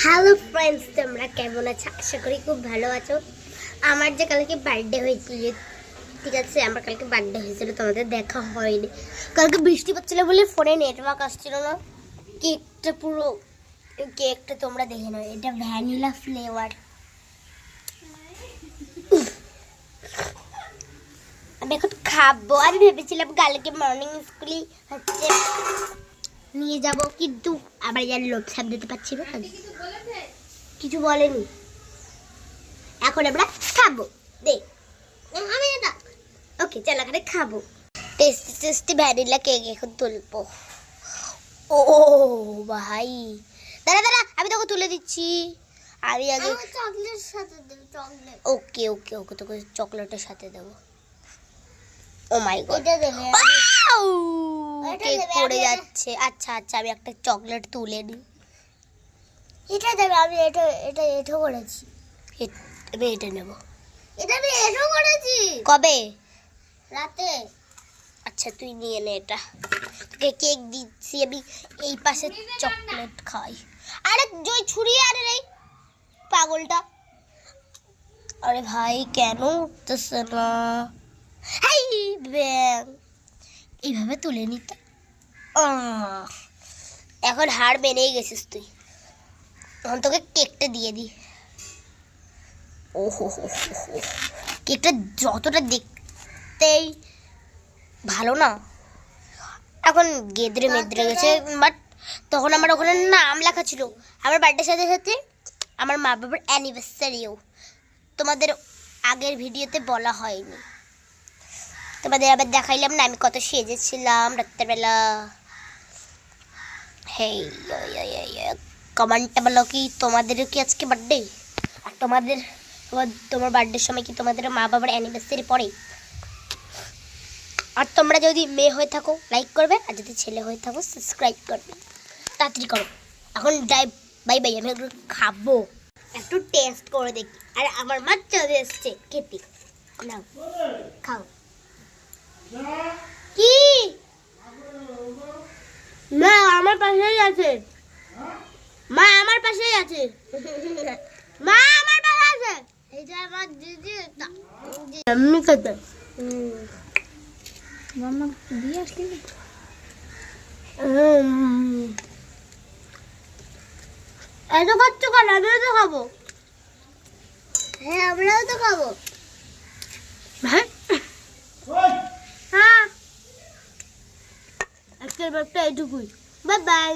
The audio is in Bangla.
হ্যালো ফ্রেন্ডস, তোমরা কেমন আছো? আশা করি খুব ভালো আছো। আমার যে কালকে বার্থডে হয়েছিল, ঠিক আছে, আমার কালকে বার্থডে হয়েছিল, তোমাদের দেখা হয়নি। কালকে বৃষ্টি পড়ছিল বলে ফোনে নেটওয়ার্ক আসছিল না। কেকটা পুরো কেকটা তোমরা দেখে নাও, এটা ভ্যানিলা ফ্লেভার। আমি এখন খাবো। আমি ভেবেছিলাম কালকে মর্নিং স্কুলে হচ্ছে নিয়ে যাব, কিন্তু আবার যার লোভ সাপ দিতে পারছি না, কিছু বলেনি। এখন আমরা খাবো, দেখ আমি এটা ওকে চল এখানে খাবো। টেস্টি টেস্টি ভ্যানিলা কেক এখন তুলবো। ও ভাই, দাঁড়া দাঁড়া, আমি তোকে তুলে দিচ্ছি। আমি আগে চকলেটের সাথে দেব। চকলেট ওকে ওকে ওকে, তোকে চকলেটের সাথে দেবো। ও মাই গড, এটা দেবে। কেক পড়ে যাচ্ছে। আচ্ছা আচ্ছা, আমি একটা চকলেট তুলে নিই। এটা দেবে। আমি এটা এটা এঠো করেছি। আমি এটা নেব। এটা আমি এঠো করেছি। কবে? রাতে। আচ্ছা তুই নিয়ে নে এটা। তোকে কেক দিচ্ছি আমি, এই পাশে চকলেট খাই। আরে জয় ছুরি, আরে রে পাগলটা। আরে ভাই কেন উঠতেছে না? হাই ব্যাং, এইভাবে তুলে নিতে। এখন হাড় বেড়েই গেছিস তুই। এখন তোকে কেকটা দিয়ে দিই। ওহো হো হো, কেকটা যতটা দেখতেই ভালো না, এখন গেদরে মেদরে গেছে। বাট তখন আমার ওখানে নাম লেখা ছিল। আমার বার্থডের সাথে সাথে আমার মা বাবার অ্যানিভার্সারিও তোমাদের আগের ভিডিওতে বলা হয়নি। তোমাদের আবার দেখাইলাম না আমি কত সেজেছিলাম রাত্রেবেলা। হেই কমেন্টে বলো কি তোমাদেরও কি আজকে বার্থডে, আর তোমার বার্থডের সময় কি তোমাদের মা বাবার অ্যানিভার্সারি পড়ে? আর তোমরা যদি মেয়ে হয়ে থাকো লাইক করবে, আর যদি ছেলে হয়ে থাকো সাবস্ক্রাইব করবে। তাড়াতাড়ি করো। এখন যাই, বাই বাই। আমি একটু খাবো, একটু টেস্ট করে দেখি। আর আমার মা চলে এসছে খেতে। নাও খাও। কি মা আমার পাশেই আছে, মা আমার পাশেই আছে, মা আমার পাশে আছে। এটা আমার দিদি, আমি খেতে মামা দিয়ে আসলি। এত খাচ্ছ কেন? আমিও তো খাবো। হ্যাঁ আমরাও তো খাবো। হ্যাঁ হ্যাঁ, আজকের ব্যাপারটা এইটুকুই। Bye bye.